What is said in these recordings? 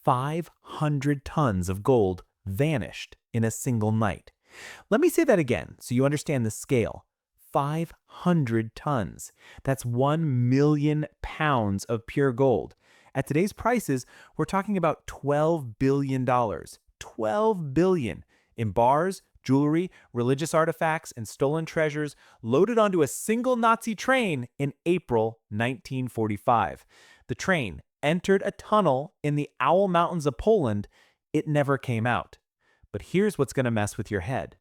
500 tons of gold vanished in a single night. Let me say that again so you understand the scale. 500 tons. That's 1 million pounds of pure gold. At today's prices, we're talking about $12 billion. dollars. 12 billion in bars, jewelry, religious artifacts, and stolen treasures loaded onto a single Nazi train in April 1945. The train entered a tunnel in the Owl Mountains of Poland. It never came out. But here's what's going to mess with your head.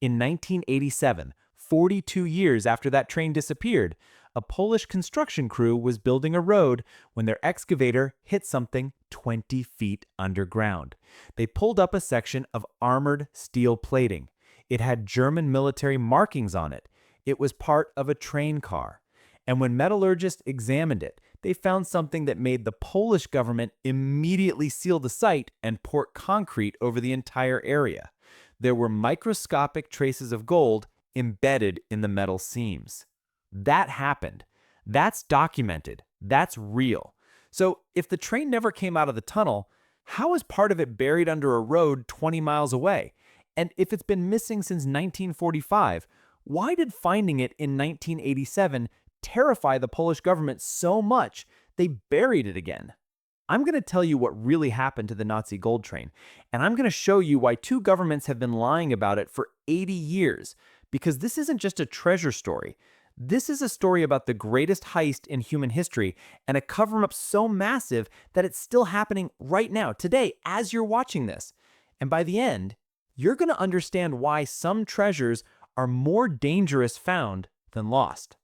In 1987, 42 years after that train disappeared, a Polish construction crew was building a road when their excavator hit something 20 feet underground. They pulled up a section of armored steel plating. It had German military markings on it. It was part of a train car. And when metallurgists examined it, they found something that made the Polish government immediately seal the site and pour concrete over the entire area. There were microscopic traces of gold embedded in the metal seams. That happened. That's documented. That's real. So if the train never came out of the tunnel, how is part of it buried under a road 20 miles away? And if it's been missing since 1945, why did finding it in 1987 terrify the Polish government so much they buried it again? I'm going to tell you what really happened to the Nazi gold train, and I'm going to show you why two governments have been lying about it for 80 years, because this isn't just a treasure story. This is a story about the greatest heist in human history and a cover-up so massive that it's still happening right now, today, as you're watching this. And by the end, you're going to understand why some treasures are more dangerous found than lost.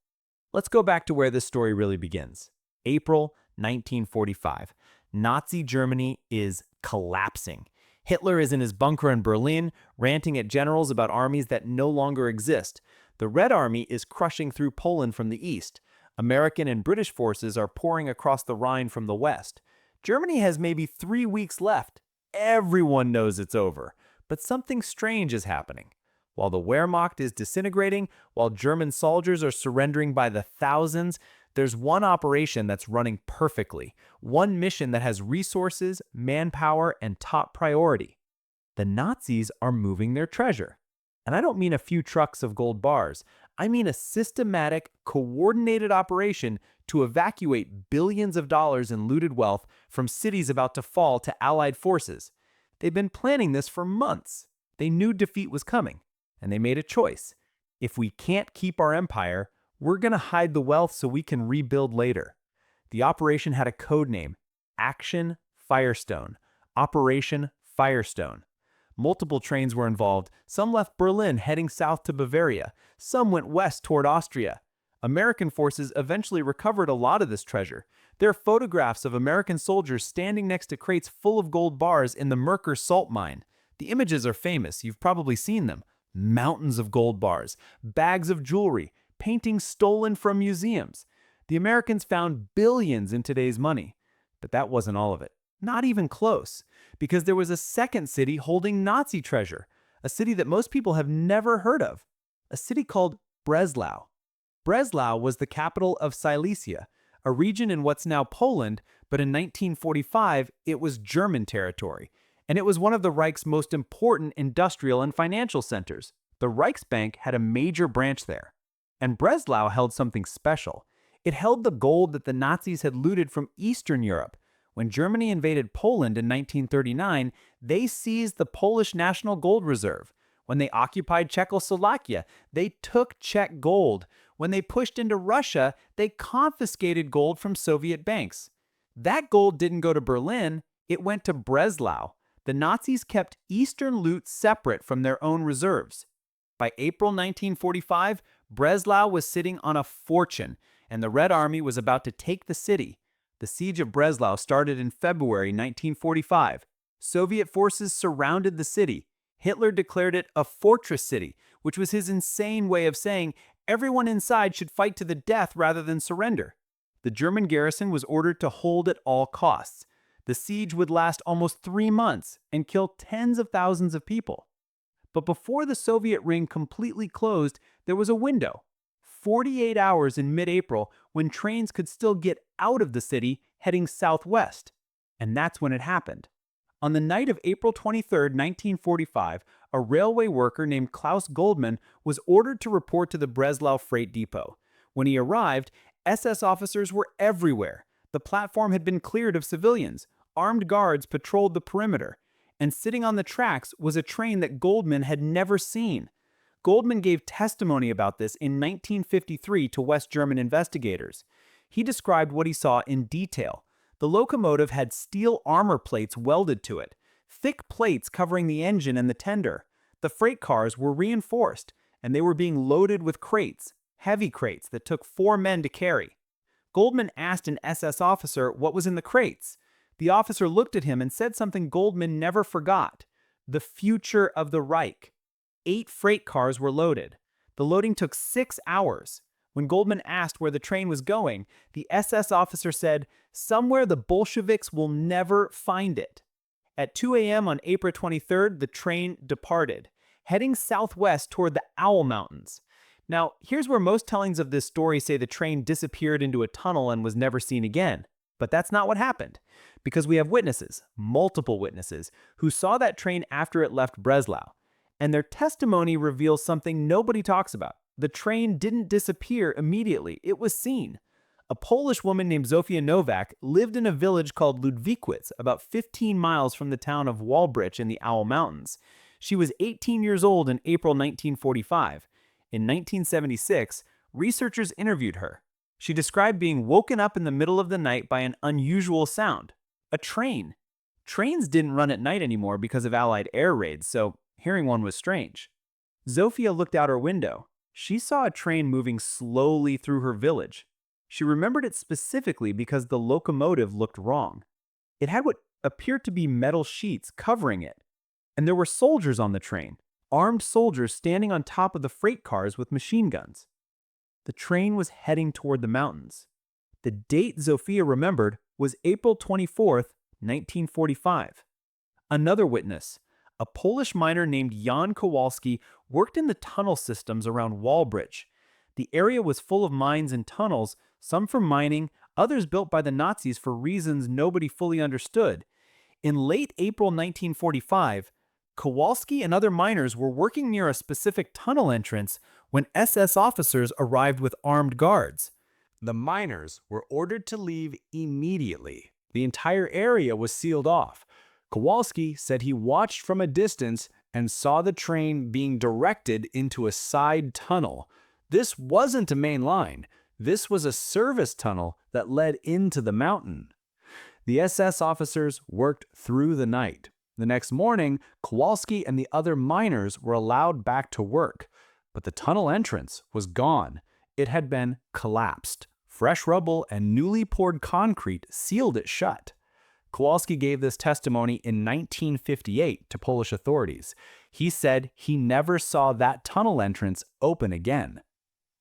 Let's go back to where this story really begins. April 1945. Nazi Germany is collapsing. Hitler is in his bunker in Berlin, ranting at generals about armies that no longer exist. The Red Army is crushing through Poland from the east. American and British forces are pouring across the Rhine from the west. Germany has maybe 3 weeks left. Everyone knows it's over. But something strange is happening. While the Wehrmacht is disintegrating, while German soldiers are surrendering by the thousands, there's one operation that's running perfectly. One mission that has resources, manpower, and top priority. The Nazis are moving their treasure. And I don't mean a few trucks of gold bars. I mean a systematic, coordinated operation to evacuate billions of dollars in looted wealth from cities about to fall to Allied forces. They've been planning this for months. They knew defeat was coming, and they made a choice. If we can't keep our empire, we're going to hide the wealth so we can rebuild later. The operation had a code name, Action Firestone, Operation Firestone. Multiple trains were involved. Some left Berlin heading south to Bavaria. Some went west toward Austria. American forces eventually recovered a lot of this treasure. There are photographs of American soldiers standing next to crates full of gold bars in the Merker salt mine. The images are famous. You've probably seen them. Mountains of gold bars, bags of jewelry, paintings stolen from museums. The Americans found billions in today's money. But that wasn't all of it. Not even close, because there was a second city holding Nazi treasure, a city that most people have never heard of, a city called Breslau. Breslau was the capital of Silesia, a region in what's now Poland, but in 1945 it was German territory, and it was one of the Reich's most important industrial and financial centers. The Reichsbank had a major branch there, and Breslau held something special. It held the gold that the Nazis had looted from Eastern Europe. When Germany invaded Poland in 1939, they seized the Polish National Gold Reserve. When they occupied Czechoslovakia, they took Czech gold. When they pushed into Russia, they confiscated gold from Soviet banks. That gold didn't go to Berlin, it went to Breslau. The Nazis kept Eastern loot separate from their own reserves. By April 1945, Breslau was sitting on a fortune, and the Red Army was about to take the city. The siege of Breslau started in February 1945. Soviet forces surrounded the city. Hitler declared it a fortress city, which was his insane way of saying everyone inside should fight to the death rather than surrender. The German garrison was ordered to hold at all costs. The siege would last almost 3 months and kill tens of thousands of people. But before the Soviet ring completely closed, there was a window. 48 hours in mid-April when trains could still get out of the city heading southwest. And that's when it happened. On the night of April 23, 1945, a railway worker named Klaus Goldman was ordered to report to the Breslau freight depot. When he arrived, SS officers were everywhere. The platform had been cleared of civilians. Armed guards patrolled the perimeter. And sitting on the tracks was a train that Goldman had never seen. Goldman gave testimony about this in 1953 to West German investigators. He described what he saw in detail. The locomotive had steel armor plates welded to it, thick plates covering the engine and the tender. The freight cars were reinforced, and they were being loaded with crates, heavy crates that took 4 men to carry. Goldman asked an SS officer what was in the crates. The officer looked at him and said something Goldman never forgot: the future of the Reich. 8 freight cars were loaded. The loading took 6 hours. When Goldman asked where the train was going, the SS officer said, "Somewhere the Bolsheviks will never find it." At 2 a.m. on April 23rd, the train departed, heading southwest toward the Owl Mountains. Now, here's where most tellings of this story say the train disappeared into a tunnel and was never seen again. But that's not what happened, because we have witnesses, multiple witnesses, who saw that train after it left Breslau. And their testimony reveals something nobody talks about. The train didn't disappear immediately. It was seen. A Polish woman named Zofia Nowak lived in a village called Ludwikwitz, about 15 miles from the town of Walbrich in the Owl Mountains. She was 18 years old in April 1945. In 1976, researchers interviewed her. She described being woken up in the middle of the night by an unusual sound: a train. Trains didn't run at night anymore because of Allied air raids, so hearing one was strange. Zofia looked out her window. She saw a train moving slowly through her village. She remembered it specifically because the locomotive looked wrong. It had what appeared to be metal sheets covering it. And there were soldiers on the train, armed soldiers standing on top of the freight cars with machine guns. The train was heading toward the mountains. The date Zofia remembered was April 24th, 1945. Another witness, a Polish miner named Jan Kowalski, worked in the tunnel systems around Walbrich. The area was full of mines and tunnels, some for mining, others built by the Nazis for reasons nobody fully understood. In late April 1945, Kowalski and other miners were working near a specific tunnel entrance when SS officers arrived with armed guards. The miners were ordered to leave immediately. The entire area was sealed off. Kowalski said he watched from a distance and saw the train being directed into a side tunnel. This wasn't a main line. This was a service tunnel that led into the mountain. The SS officers worked through the night. The next morning, Kowalski and the other miners were allowed back to work, but the tunnel entrance was gone. It had been collapsed. Fresh rubble and newly poured concrete sealed it shut. Kowalski gave this testimony in 1958 to Polish authorities. He said he never saw that tunnel entrance open again.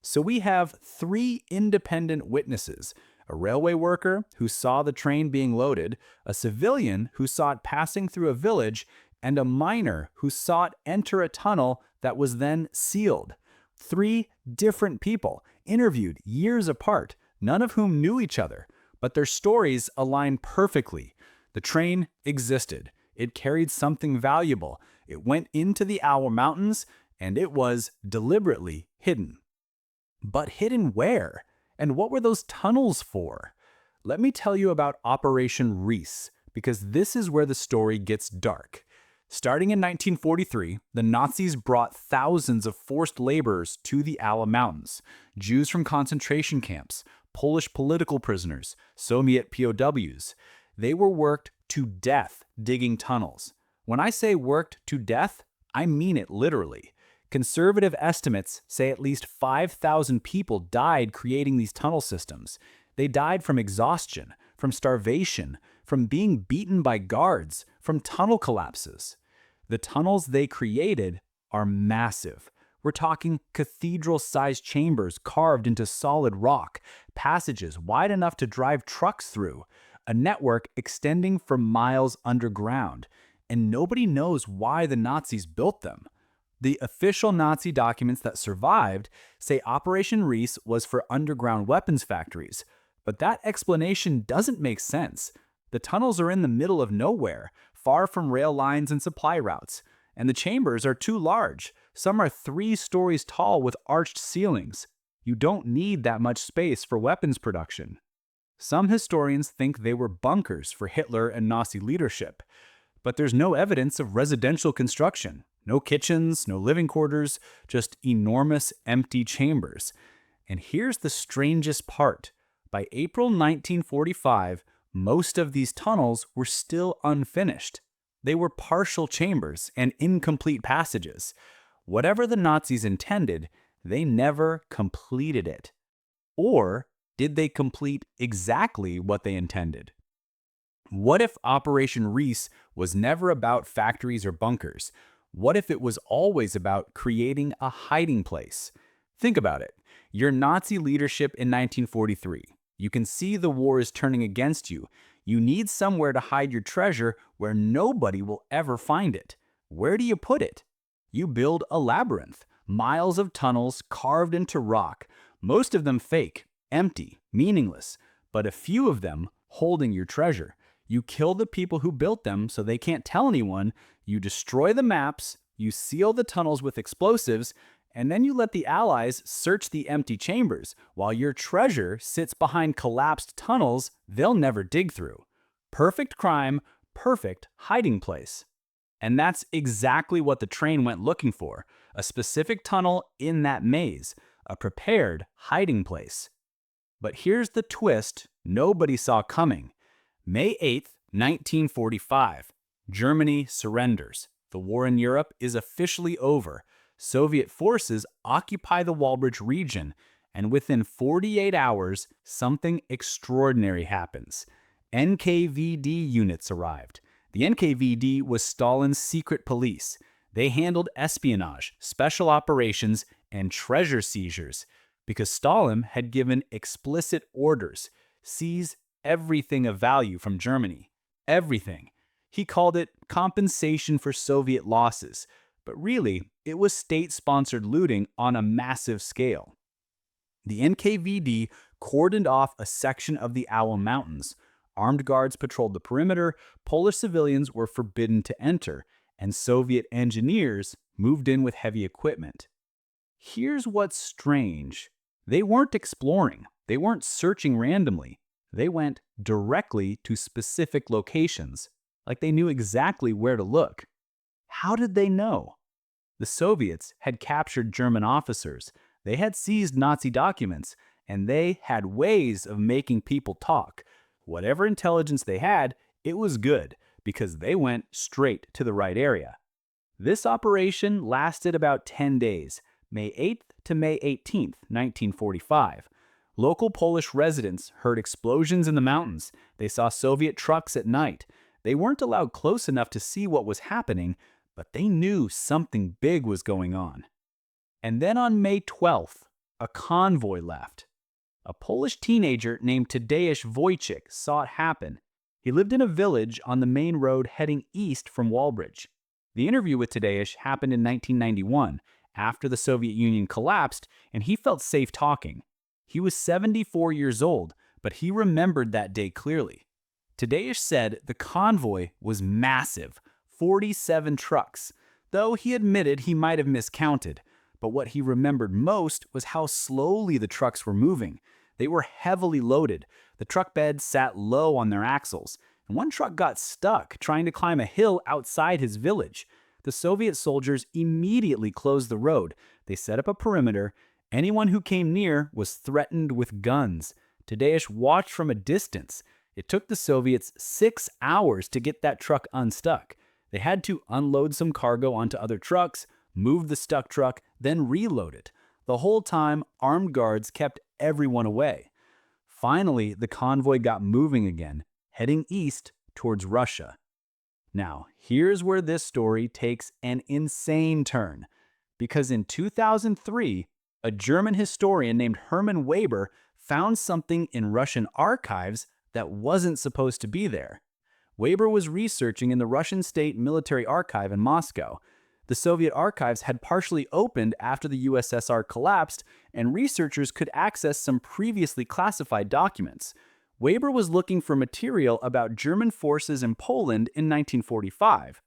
So we have 3 independent witnesses: a railway worker who saw the train being loaded, a civilian who saw it passing through a village, and a miner who saw it enter a tunnel that was then sealed. 3 different people, interviewed years apart, none of whom knew each other, but their stories align perfectly. The train existed. It carried something valuable. It went into the Owl Mountains, and it was deliberately hidden. But hidden where? And what were those tunnels for? Let me tell you about Operation Reese, because this is where the story gets dark. Starting in 1943, the Nazis brought thousands of forced laborers to the Owl Mountains: Jews from concentration camps, Polish political prisoners, Soviet POWs. They were worked to death digging tunnels. When I say worked to death, I mean it literally. Conservative estimates say at least 5,000 people died creating these tunnel systems. They died from exhaustion, from starvation, from being beaten by guards, from tunnel collapses. The tunnels they created are massive. We're talking cathedral-sized chambers carved into solid rock, passages wide enough to drive trucks through, a network extending for miles underground, and nobody knows why the Nazis built them. The official Nazi documents that survived say Operation Reese was for underground weapons factories, but that explanation doesn't make sense. The tunnels are in the middle of nowhere, far from rail lines and supply routes, and the chambers are too large. Some are 3 stories tall with arched ceilings. You don't need that much space for weapons production. Some historians think they were bunkers for Hitler and Nazi leadership, but there's no evidence of residential construction. No kitchens, no living quarters, just enormous empty chambers. And here's the strangest part. By April 1945, most of these tunnels were still unfinished. They were partial chambers and incomplete passages. Whatever the Nazis intended, they never completed it. Or did they complete exactly what they intended? What if Operation Reese was never about factories or bunkers? What if it was always about creating a hiding place? Think about it. You're Nazi leadership in 1943. You can see the war is turning against you. You need somewhere to hide your treasure where nobody will ever find it. Where do you put it? You build a labyrinth, miles of tunnels carved into rock, most of them fake, empty, meaningless, but a few of them holding your treasure. You kill the people who built them so they can't tell anyone, you destroy the maps, you seal the tunnels with explosives, and then you let the Allies search the empty chambers while your treasure sits behind collapsed tunnels they'll never dig through. Perfect crime, perfect hiding place. And that's exactly what the train went looking for, a specific tunnel in that maze, a prepared hiding place. But here's the twist nobody saw coming. May 8th, 1945, Germany surrenders. The war in Europe is officially over. Soviet forces occupy the Walbridge region, and within 48 hours, something extraordinary happens. NKVD units arrived. The NKVD was Stalin's secret police. They handled espionage, special operations, and treasure seizures because Stalin had given explicit orders: seize everything of value from Germany. Everything. He called it compensation for Soviet losses, but really, it was state-sponsored looting on a massive scale. The NKVD cordoned off a section of the Owl Mountains. Armed guards patrolled the perimeter, Polish civilians were forbidden to enter, and Soviet engineers moved in with heavy equipment. Here's what's strange. They weren't exploring. They weren't searching randomly. They went directly to specific locations, like they knew exactly where to look. How did they know? The Soviets had captured German officers, they had seized Nazi documents, and they had ways of making people talk. Whatever intelligence they had, it was good, because they went straight to the right area. This operation lasted about 10 days, May 8th to May 18th, 1945. Local Polish residents heard explosions in the mountains. They saw Soviet trucks at night. They weren't allowed close enough to see what was happening, but they knew something big was going on. And then on May 12th, a convoy left. A Polish teenager named Tadeusz Wojcik saw it happen. He lived in a village on the main road heading east from Walbridge. The interview with Tadeusz happened in 1991, after the Soviet Union collapsed, and he felt safe talking. He was 74 years old, but he remembered that day clearly. Tadeusz said the convoy was massive, 47 trucks, though he admitted he might have miscounted. But what he remembered most was how slowly the trucks were moving. They were heavily loaded. The truck beds sat low on their axles, and one truck got stuck trying to climb a hill outside his village. The Soviet soldiers immediately closed the road. They set up a perimeter. Anyone who came near was threatened with guns. Tadeusz watched from a distance. It took the Soviets 6 hours to get that truck unstuck. They had to unload some cargo onto other trucks, move the stuck truck, then reload it. The whole time, armed guards kept everyone away. Finally, the convoy got moving again, heading east towards Russia. Now, here's where this story takes an insane turn, because in 2003, a German historian named Hermann Weber found something in Russian archives that wasn't supposed to be there. Weber was researching in the Russian State Military Archive in Moscow. The Soviet archives had partially opened after the USSR collapsed, and researchers could access some previously classified documents. Weber was looking for material about German forces in Poland in 1945.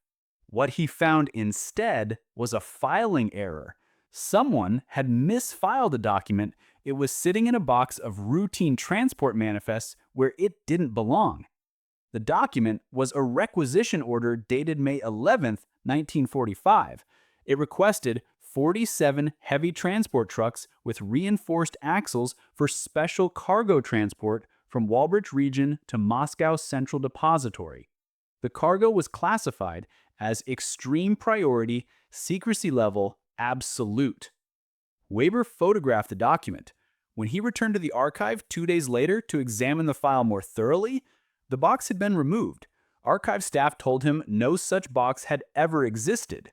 What he found instead was a filing error. Someone had misfiled a document. It was sitting in a box of routine transport manifests where it didn't belong. The document was a requisition order dated May 11th, 1945. It requested 47 heavy transport trucks with reinforced axles for special cargo transport from Walbridge region to Moscow Central Depository. The cargo was classified as extreme priority, secrecy level, absolute. Weber photographed the document. When he returned to the archive 2 days later to examine the file more thoroughly, the box had been removed. Archive staff told him no such box had ever existed.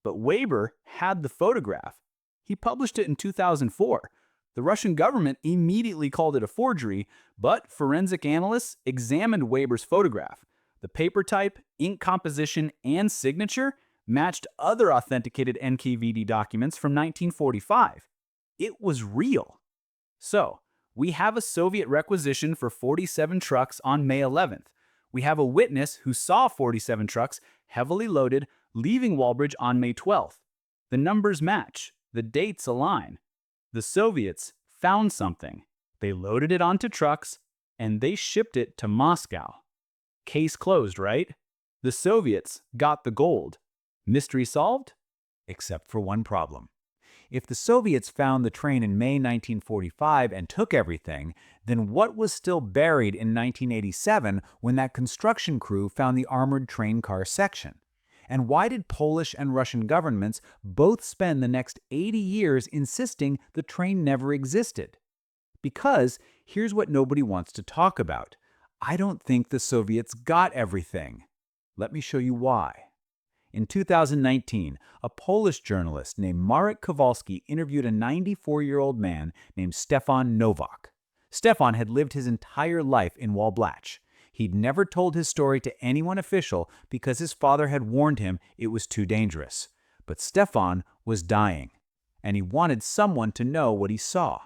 But Weber had the photograph. He published it in 2004. The Russian government immediately called it a forgery, but forensic analysts examined Weber's photograph. The paper type, ink composition, and signature matched other authenticated NKVD documents from 1945. It was real. So, we have a Soviet requisition for 47 trucks on May 11th. We have a witness who saw 47 trucks, heavily loaded, leaving Walbridge on May 12th. The numbers match. The dates align. The Soviets found something. They loaded it onto trucks, and they shipped it to Moscow. Case closed, right? The Soviets got the gold. Mystery solved? Except for one problem. If the Soviets found the train in May 1945 and took everything, then what was still buried in 1987 when that construction crew found the armored train car section? And why did Polish and Russian governments both spend the next 80 years insisting the train never existed? Because here's what nobody wants to talk about. I don't think the Soviets got everything. Let me show you why. In 2019, a Polish journalist named Marek Kowalski interviewed a 94-year-old man named Stefan Nowak. Stefan had lived his entire life in Walblach. He'd never told his story to anyone official because his father had warned him it was too dangerous. But Stefan was dying, and he wanted someone to know what he saw.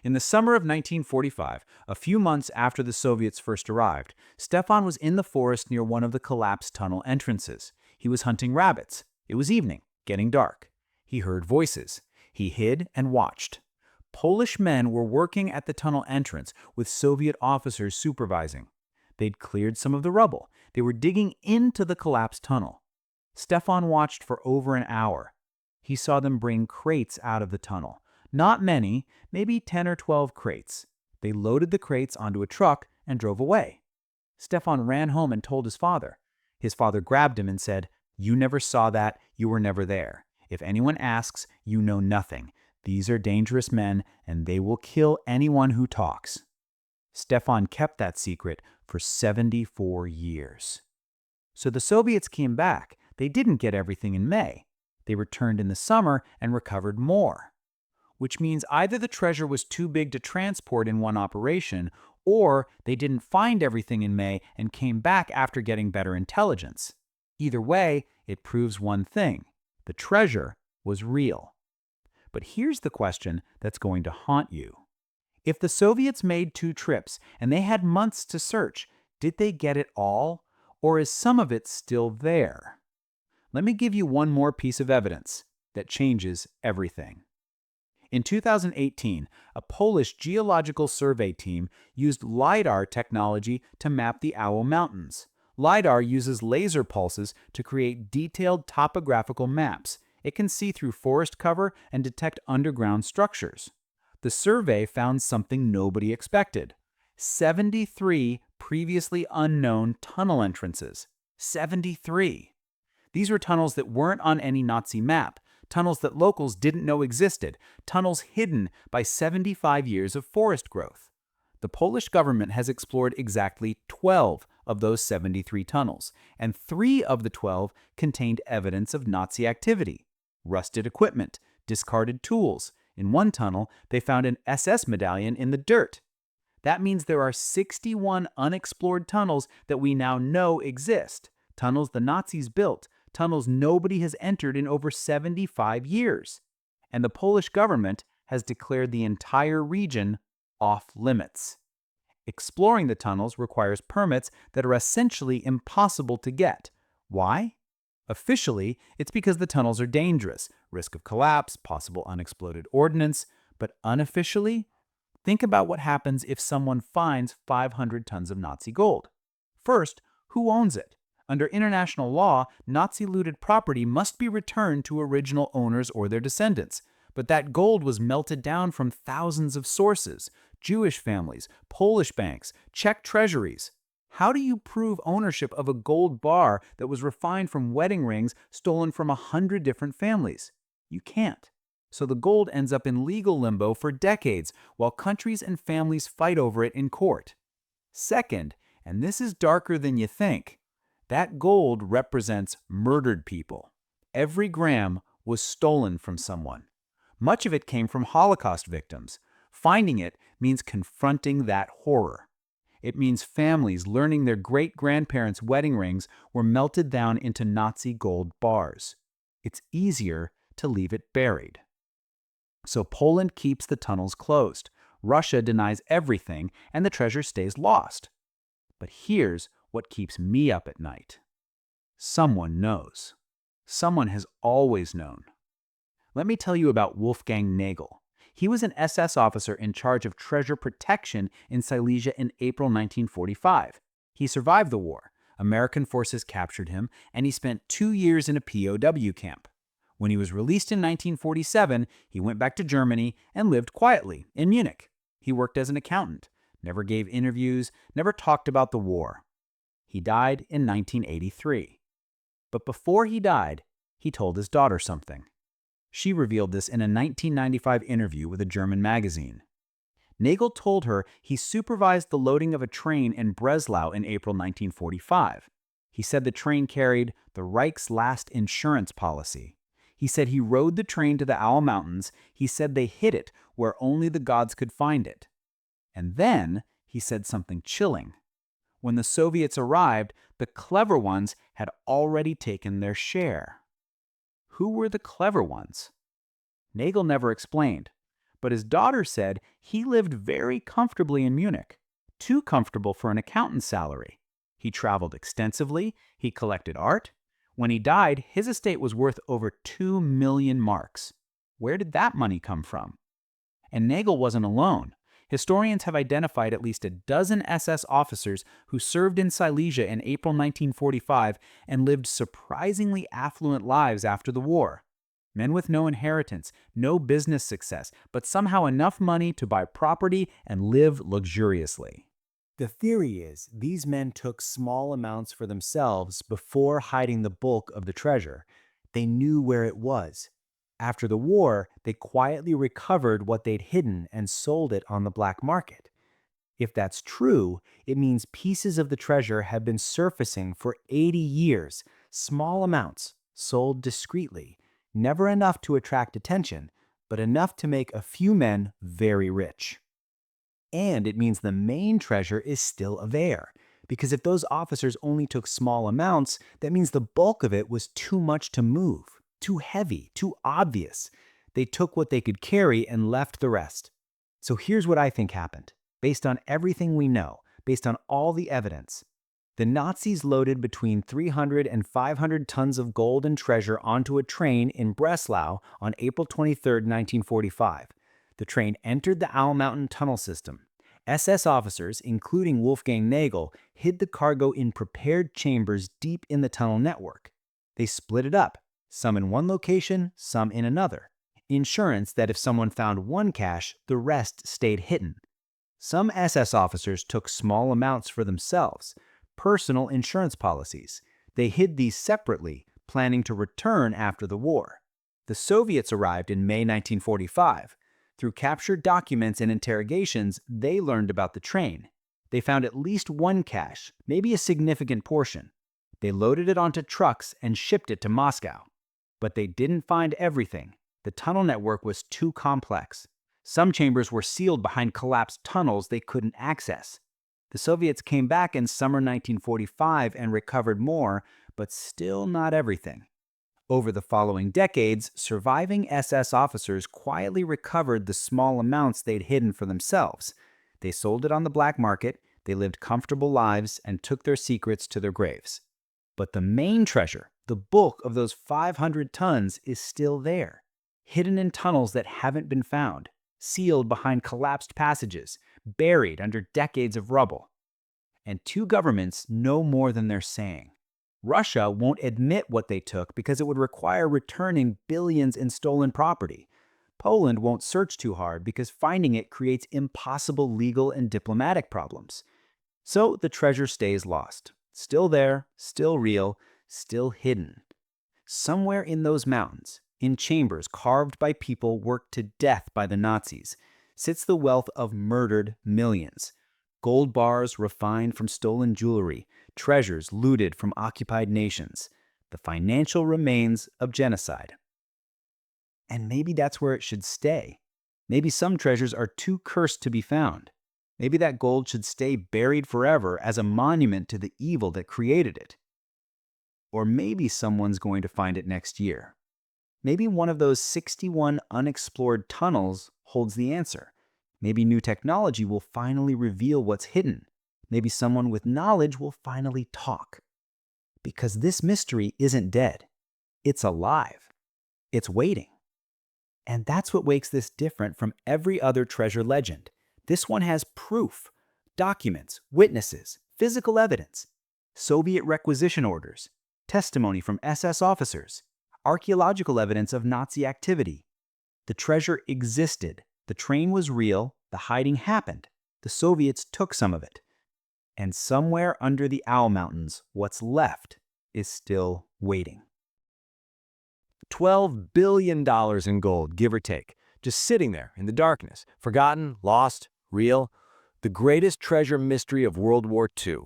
In the summer of 1945, a few months after the Soviets first arrived, Stefan was in the forest near one of the collapsed tunnel entrances. He was hunting rabbits. It was evening, getting dark. He heard voices. He hid and watched. Polish men were working at the tunnel entrance with Soviet officers supervising. They'd cleared some of the rubble. They were digging into the collapsed tunnel. Stefan watched for over an hour. He saw them bring crates out of the tunnel. Not many, maybe 10 or 12 crates. They loaded the crates onto a truck and drove away. Stefan ran home and told his father. His father grabbed him and said, "You never saw that. You were never there. If anyone asks, you know nothing. These are dangerous men, and they will kill anyone who talks." Stefan kept that secret for 74 years. So the Soviets came back. They didn't get everything in May. They returned in the summer and recovered more. Which means either the treasure was too big to transport in one operation, or they didn't find everything in May and came back after getting better intelligence. Either way, it proves one thing: the treasure was real. But here's the question that's going to haunt you. If the Soviets made 2 trips and they had months to search, did they get it all? Or is some of it still there? Let me give you one more piece of evidence that changes everything. In 2018, a Polish geological survey team used LiDAR technology to map the Awo Mountains. LiDAR uses laser pulses to create detailed topographical maps. It can see through forest cover and detect underground structures. The survey found something nobody expected: 73 previously unknown tunnel entrances. 73! These were tunnels that weren't on any Nazi map, tunnels that locals didn't know existed, tunnels hidden by 75 years of forest growth. The Polish government has explored exactly 12 of those 73 tunnels, and 3 of the 12 contained evidence of Nazi activity: rusted equipment, discarded tools. In one tunnel, they found an SS medallion in the dirt. That means there are 61 unexplored tunnels that we now know exist, tunnels the Nazis built, tunnels nobody has entered in over 75 years. And the Polish government has declared the entire region off limits. Exploring the tunnels requires permits that are essentially impossible to get. Why? Officially, it's because the tunnels are dangerous, risk of collapse, possible unexploded ordnance, but unofficially, think about what happens if someone finds 500 tons of Nazi gold. First, who owns it? Under international law, Nazi-looted property must be returned to original owners or their descendants. But that gold was melted down from thousands of sources: Jewish families, Polish banks, Czech treasuries. How do you prove ownership of a gold bar that was refined from wedding rings stolen from 100 different families? You can't. So the gold ends up in legal limbo for decades while countries and families fight over it in court. Second, and this is darker than you think, that gold represents murdered people. Every gram was stolen from someone. Much of it came from Holocaust victims. Finding it means confronting that horror. It means families learning their great-grandparents' wedding rings were melted down into Nazi gold bars. It's easier to leave it buried. So Poland keeps the tunnels closed. Russia denies everything, and the treasure stays lost. But here's what keeps me up at night. Someone knows. Someone has always known. Let me tell you about Wolfgang Nagel. He was an SS officer in charge of treasure protection in Silesia in April 1945. He survived the war. American forces captured him, and he spent 2 years in a POW camp. When he was released in 1947, he went back to Germany and lived quietly in Munich. He worked as an accountant, never gave interviews, never talked about the war. He died in 1983. But before he died, he told his daughter something. She revealed this in a 1995 interview with a German magazine. Nagel told her he supervised the loading of a train in Breslau in April 1945. He said the train carried the Reich's last insurance policy. He said he rode the train to the Owl Mountains. He said they hid it where only the gods could find it. And then he said something chilling. When the Soviets arrived, the clever ones had already taken their share. Who were the clever ones? Nagel never explained, but his daughter said he lived very comfortably in Munich, too comfortable for an accountant's salary. He traveled extensively, he collected art. When he died, his estate was worth over 2 million marks. Where did that money come from? And Nagel wasn't alone. Historians have identified at least a dozen SS officers who served in Silesia in April 1945 and lived surprisingly affluent lives after the war. Men with no inheritance, no business success, but somehow enough money to buy property and live luxuriously. The theory is these men took small amounts for themselves before hiding the bulk of the treasure. They knew where it was. After the war, they quietly recovered what they'd hidden and sold it on the black market. If that's true, it means pieces of the treasure have been surfacing for 80 years, small amounts, sold discreetly, never enough to attract attention, but enough to make a few men very rich. And it means the main treasure is still there, because if those officers only took small amounts, that means the bulk of it was too much to move. Too heavy, too obvious. They took what they could carry and left the rest. So here's what I think happened. Based on everything we know, based on all the evidence, the Nazis loaded between 300 and 500 tons of gold and treasure onto a train in Breslau on April 23, 1945. The train entered the Owl Mountain tunnel system. SS officers, including Wolfgang Nagel, hid the cargo in prepared chambers deep in the tunnel network. They split it up. Some in one location, some in another. Insurance that if someone found one cache, the rest stayed hidden. Some SS officers took small amounts for themselves, personal insurance policies. They hid these separately, planning to return after the war. The Soviets arrived in May 1945. Through captured documents and interrogations, they learned about the train. They found at least one cache, maybe a significant portion. They loaded it onto trucks and shipped it to Moscow. But they didn't find everything. The tunnel network was too complex. Some chambers were sealed behind collapsed tunnels they couldn't access. The Soviets came back in summer 1945 and recovered more, but still not everything. Over the following decades, surviving SS officers quietly recovered the small amounts they'd hidden for themselves. They sold it on the black market, they lived comfortable lives, and took their secrets to their graves. But the main treasure, the bulk of those 500 tons, is still there, hidden in tunnels that haven't been found, sealed behind collapsed passages, buried under decades of rubble. And two governments know more than they're saying. Russia won't admit what they took because it would require returning billions in stolen property. Poland won't search too hard because finding it creates impossible legal and diplomatic problems. So the treasure stays lost. Still there, still real, still hidden. Somewhere in those mountains, in chambers carved by people worked to death by the Nazis, sits the wealth of murdered millions. Gold bars refined from stolen jewelry, treasures looted from occupied nations, the financial remains of genocide. And maybe that's where it should stay. Maybe some treasures are too cursed to be found. Maybe that gold should stay buried forever as a monument to the evil that created it. Or maybe someone's going to find it next year. Maybe one of those 61 unexplored tunnels holds the answer. Maybe new technology will finally reveal what's hidden. Maybe someone with knowledge will finally talk. Because this mystery isn't dead. It's alive. It's waiting. And that's what makes this different from every other treasure legend. This one has proof, documents, witnesses, physical evidence, Soviet requisition orders, testimony from SS officers, archaeological evidence of Nazi activity. The treasure existed. The train was real. The hiding happened. The Soviets took some of it. And somewhere under the Owl Mountains, what's left is still waiting. $12 billion in gold, give or take, just sitting there in the darkness, forgotten, lost, real. The greatest treasure mystery of World War II,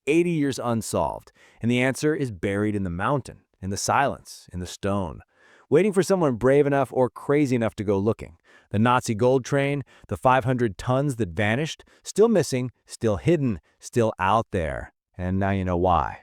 80 years unsolved. And the answer is buried in the mountain, in the silence, in the stone, waiting for someone brave enough or crazy enough to go looking. The Nazi gold train, the 500 tons that vanished, still missing, still hidden, still out there. And now you know why.